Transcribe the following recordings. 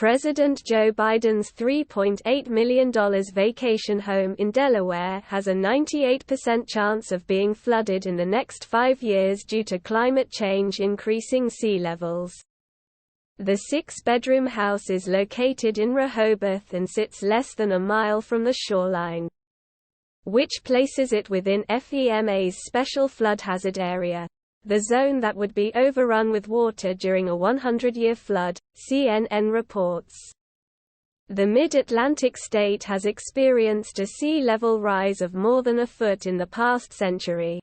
President Joe Biden's $3.8 million vacation home in Delaware has a 98% chance of being flooded in the next 5 years due to climate change increasing sea levels. The 6-bedroom house is located in Rehoboth and sits less than a mile from the shoreline, which places it within FEMA's special flood hazard area, the zone that would be overrun with water during a 100-year flood, CNN reports. The Mid-Atlantic state has experienced a sea level rise of more than a foot in the past century.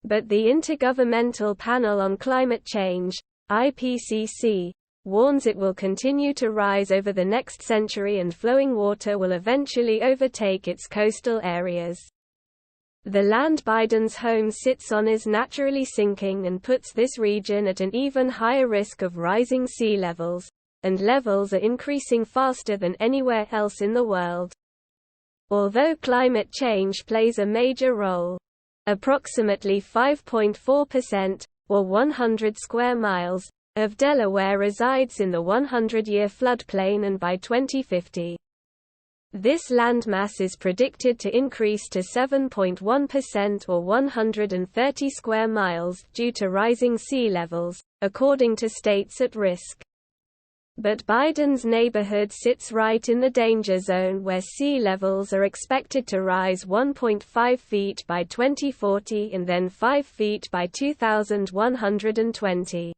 But the Intergovernmental Panel on Climate Change, IPCC, warns it will continue to rise over the next century and flowing water will eventually overtake its coastal areas. The land Biden's home sits on is naturally sinking and puts this region at an even higher risk of rising sea levels, and levels are increasing faster than anywhere else in the world. Although climate change plays a major role, approximately 5.4%, or 100 square miles, of Delaware resides in the 100-year floodplain, and by 2050, this landmass is predicted to increase to 7.1%, or 130 square miles, due to rising sea levels, according to states at risk. But Biden's neighborhood sits right in the danger zone, where sea levels are expected to rise 1.5 feet by 2040 and then 5 feet by 2120.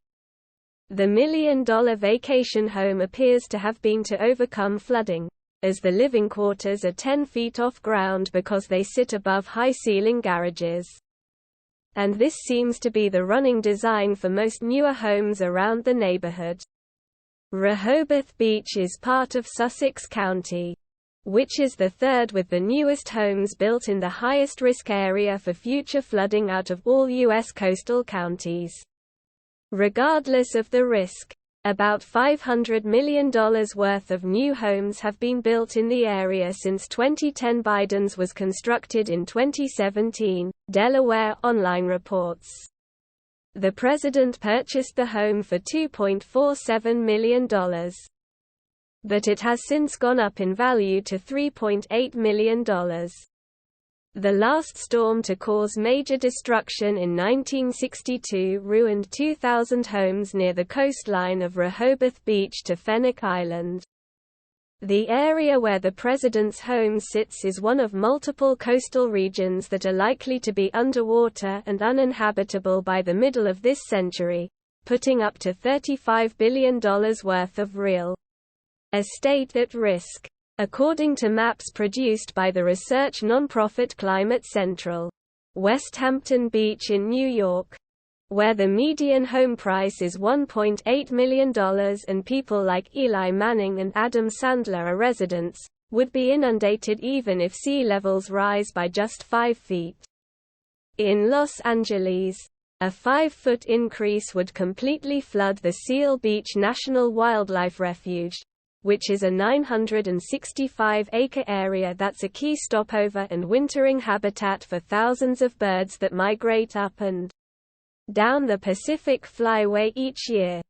The million-dollar vacation home appears to have been to overcome flooding, as the living quarters are 10 feet off ground because they sit above high-ceiling garages. And this seems to be the running design for most newer homes around the neighborhood. Rehoboth Beach is part of Sussex County, which is the third with the newest homes built in the highest risk area for future flooding out of all U.S. coastal counties. Regardless of the risk, about $500 million worth of new homes have been built in the area since 2010. Biden's was constructed in 2017, Delaware Online reports. The president purchased the home for $2.47 million. But it has since gone up in value to $3.8 million. The last storm to cause major destruction in 1962 ruined 2,000 homes near the coastline of Rehoboth Beach to Fenwick Island. The area where the president's home sits is one of multiple coastal regions that are likely to be underwater and uninhabitable by the middle of this century, putting up to $35 billion worth of real estate at risk, according to maps produced by the research nonprofit Climate Central. West Hampton Beach in New York, where the median home price is $1.8 million and people like Eli Manning and Adam Sandler are residents, would be inundated even if sea levels rise by just 5 feet. In Los Angeles, a 5-foot increase would completely flood the Seal Beach National Wildlife Refuge, which is a 965-acre area that's a key stopover and wintering habitat for thousands of birds that migrate up and down the Pacific Flyway each year.